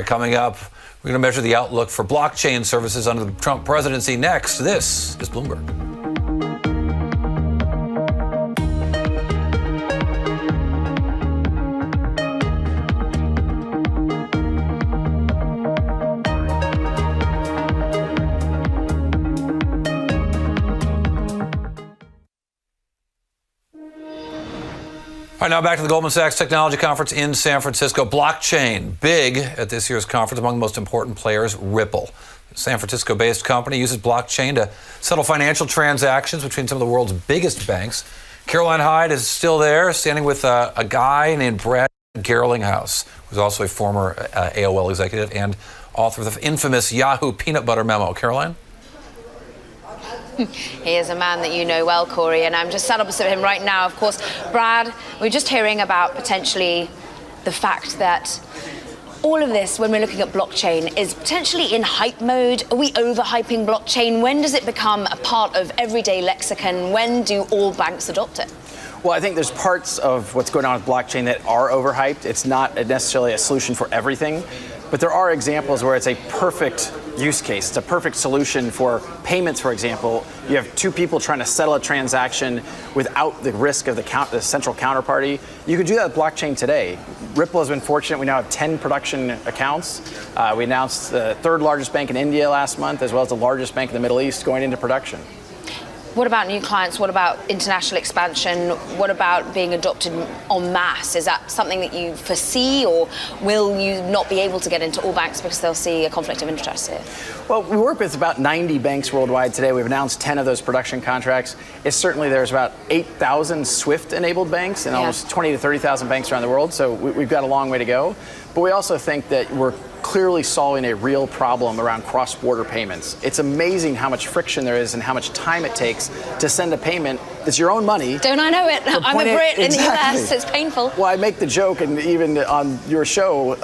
Coming up, we're going to measure the outlook for blockchain services under the Trump presidency next. This is Bloomberg. All right, now back to the Goldman Sachs Technology Conference in San Francisco. Blockchain, big at this year's conference. Among the most important players, Ripple. The San Francisco-based company uses blockchain to settle financial transactions between some of the world's biggest banks. Caroline Hyde is still there, standing with a guy named Brad Garlinghouse, who's also a former AOL executive and author of the infamous Yahoo Peanut Butter Memo. Caroline? He is a man that you know well, Corey, and I'm just sat opposite him right now. Of course, Brad, we're just hearing about potentially the fact that all of this, when we're looking at blockchain, is potentially in hype mode. Are we overhyping blockchain? When does it become a part of everyday lexicon? When do all banks adopt it? Well, I think there's parts of what's going on with blockchain that are overhyped. It's not necessarily a solution for everything, but there are examples where it's a perfect use case. It's a perfect solution for payments, for example. You have two people trying to settle a transaction without the risk of the central counterparty. You could do that with blockchain today. Ripple has been fortunate. We now have 10 production accounts. We announced the third largest bank in India last month, as well as the largest bank in the Middle East going into production. What about new clients? What about international expansion? What about being adopted en masse? Is that something that you foresee, or will you not be able to get into all banks because they'll see a conflict of interest here? Well, we work with about 90 banks worldwide today. We've announced 10 of those production contracts. It's certainly there's about 8,000 SWIFT-enabled banks and almost 20 to 30,000 banks around the world, so we've got a long way to go. But we also think that we're clearly solving a real problem around cross-border payments. It's amazing how much friction there is and how much time it takes to send a payment that's your own money. Don't I know it? I'm a Brit in the US. It's painful. Well, I make the joke, and even on your show,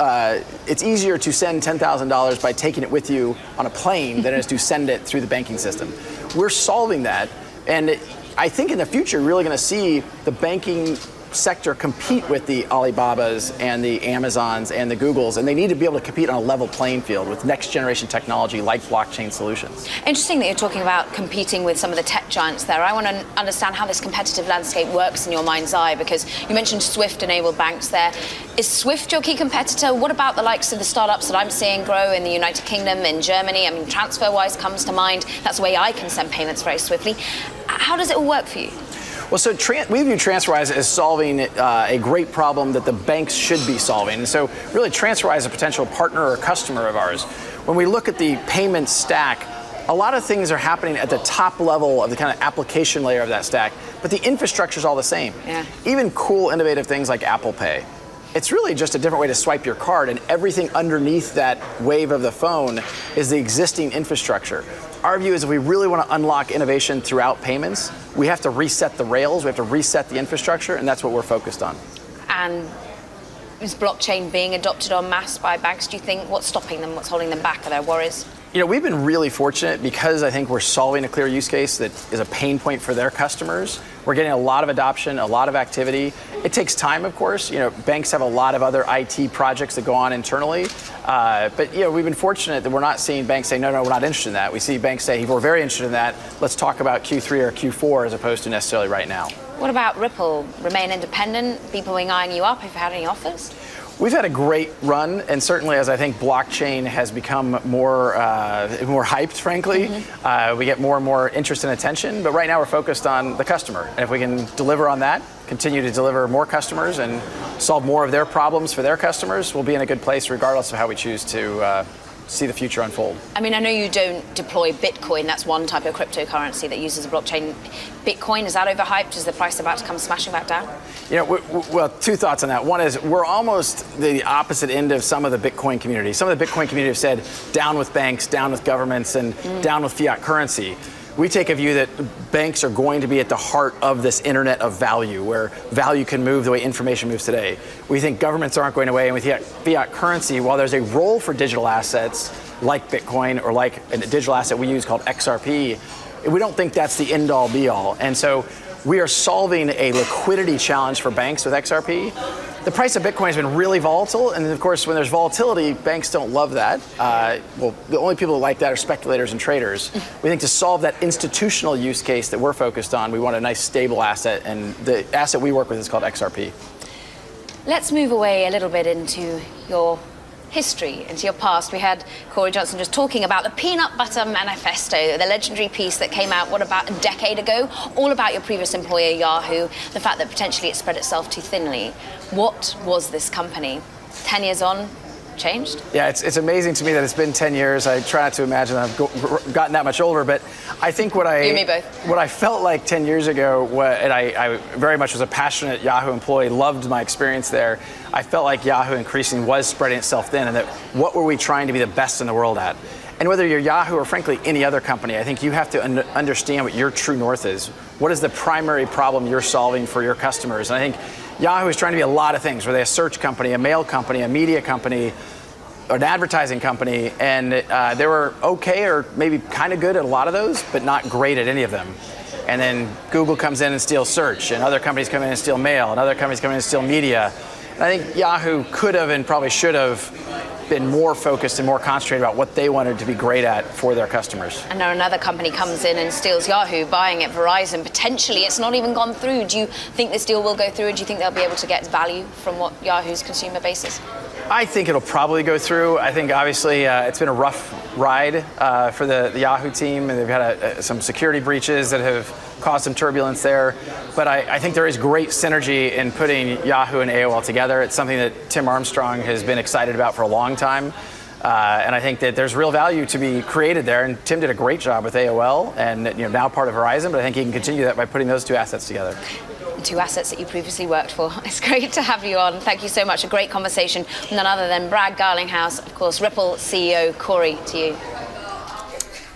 it's easier to send $10,000 by taking it with you on a plane than it is to send it through the banking system. We're solving that, and I think in the future, you're really going to see the banking sector compete with the Alibabas and the Amazons and the Googles, and they need to be able to compete on a level playing field with next generation technology like blockchain solutions. Interesting that you're talking about competing with some of the tech giants there. I want to understand how this competitive landscape works in your mind's eye, because you mentioned SWIFT-enabled banks there. Is SWIFT your key competitor? What about the likes of the startups that I'm seeing grow in the United Kingdom, in Germany? I mean, TransferWise comes to mind. That's the way I can send payments very swiftly. How does it all work for you? Well, so we view TransferWise as solving a great problem that the banks should be solving. And so really TransferWise is a potential partner or customer of ours. When we look at the payment stack, a lot of things are happening at the top level of the kind of application layer of that stack, but the infrastructure is all the same. Yeah. Even cool, innovative things like Apple Pay. It's really just a different way to swipe your card, and everything underneath that wave of the phone is the existing infrastructure. Our view is if we really want to unlock innovation throughout payments, we have to reset the rails, we have to reset the infrastructure, and that's what we're focused on. And is blockchain being adopted en masse by banks? Do you think what's stopping them? What's holding them back? Are there worries? You know, we've been really fortunate because I think we're solving a clear use case that is a pain point for their customers. We're getting a lot of adoption, a lot of activity. It takes time, of course. You know, banks have a lot of other IT projects that go on internally. But, you know, we've been fortunate that we're not seeing banks say, no, we're not interested in that. We see banks say, we're very interested in that. Let's talk about Q3 or Q4 as opposed to necessarily right now. What about Ripple? Remain independent? People eyeing you up? Have you had any offers? We've had a great run, and certainly as I think blockchain has become more hyped, frankly, we get more and more interest and attention. But right now we're focused on the customer. And if we can deliver on that, continue to deliver more customers and solve more of their problems for their customers, we'll be in a good place regardless of how we choose to see the future unfold. I mean, I know you don't deploy Bitcoin. That's one type of cryptocurrency that uses a blockchain. Bitcoin, is that overhyped? Is the price about to come smashing back down? You know, well, two thoughts on that. One is we're almost the opposite end of some of the Bitcoin community. Some of the Bitcoin community have said down with banks, down with governments, and down with fiat currency. We take a view that banks are going to be at the heart of this internet of value, where value can move the way information moves today. We think governments aren't going away, and with fiat currency, while there's a role for digital assets like Bitcoin or like a digital asset we use called XRP, we don't think that's the end-all be-all. And so we are solving a liquidity challenge for banks with XRP. The price of Bitcoin has been really volatile, and of course, when there's volatility, banks don't love that. Well, the only people who like that are speculators and traders. We think to solve that institutional use case that we're focused on, we want a nice stable asset, and the asset we work with is called XRP. Let's move away a little bit into your history, into your past. We had Corey Johnson just talking about the Peanut Butter Manifesto, the legendary piece that came out, what, about a decade ago, all about your previous employer, Yahoo, the fact that potentially it spread itself too thinly. What was this company? 10 years on, changed? Yeah, it's amazing to me that it's been 10 years. I try not to imagine I've gotten that much older, but I think what You and me both. What I felt like 10 years ago, and I very much was a passionate Yahoo employee, loved my experience there. I felt like Yahoo increasingly was spreading itself thin, and that what were we trying to be the best in the world at? And whether you're Yahoo or frankly any other company, I think you have to understand what your true north is. What is the primary problem you're solving for your customers? And I think Yahoo is trying to be a lot of things. Were they a search company, a mail company, a media company, an advertising company? And they were okay or maybe kind of good at a lot of those, but not great at any of them. And then Google comes in and steals search, and other companies come in and steal mail, and other companies come in and steal media. And I think Yahoo could have and probably should have been more focused and more concentrated about what they wanted to be great at for their customers. And now another company comes in and steals Yahoo, buying it, Verizon. Potentially, it's not even gone through. Do you think this deal will go through, and do you think they'll be able to get value from what Yahoo's consumer base is? I think it'll probably go through. I think obviously it's been a rough ride for the Yahoo team, and they've had some security breaches that have caused some turbulence there. But I think there is great synergy in putting Yahoo and AOL together. It's something that Tim Armstrong has been excited about for a long time. And I think that there's real value to be created there. And Tim did a great job with AOL, and now part of Verizon. But I think he can continue that by putting those two assets together. Two assets that you previously worked for. It's great to have you on. Thank you so much. A great conversation. None other than Brad Garlinghouse, of course, Ripple CEO. Corey, to you.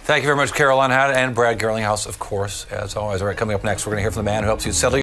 Thank you very much, Caroline Haddad and Brad Garlinghouse, of course, as always. All right, coming up next, we're going to hear from the man who helps you settle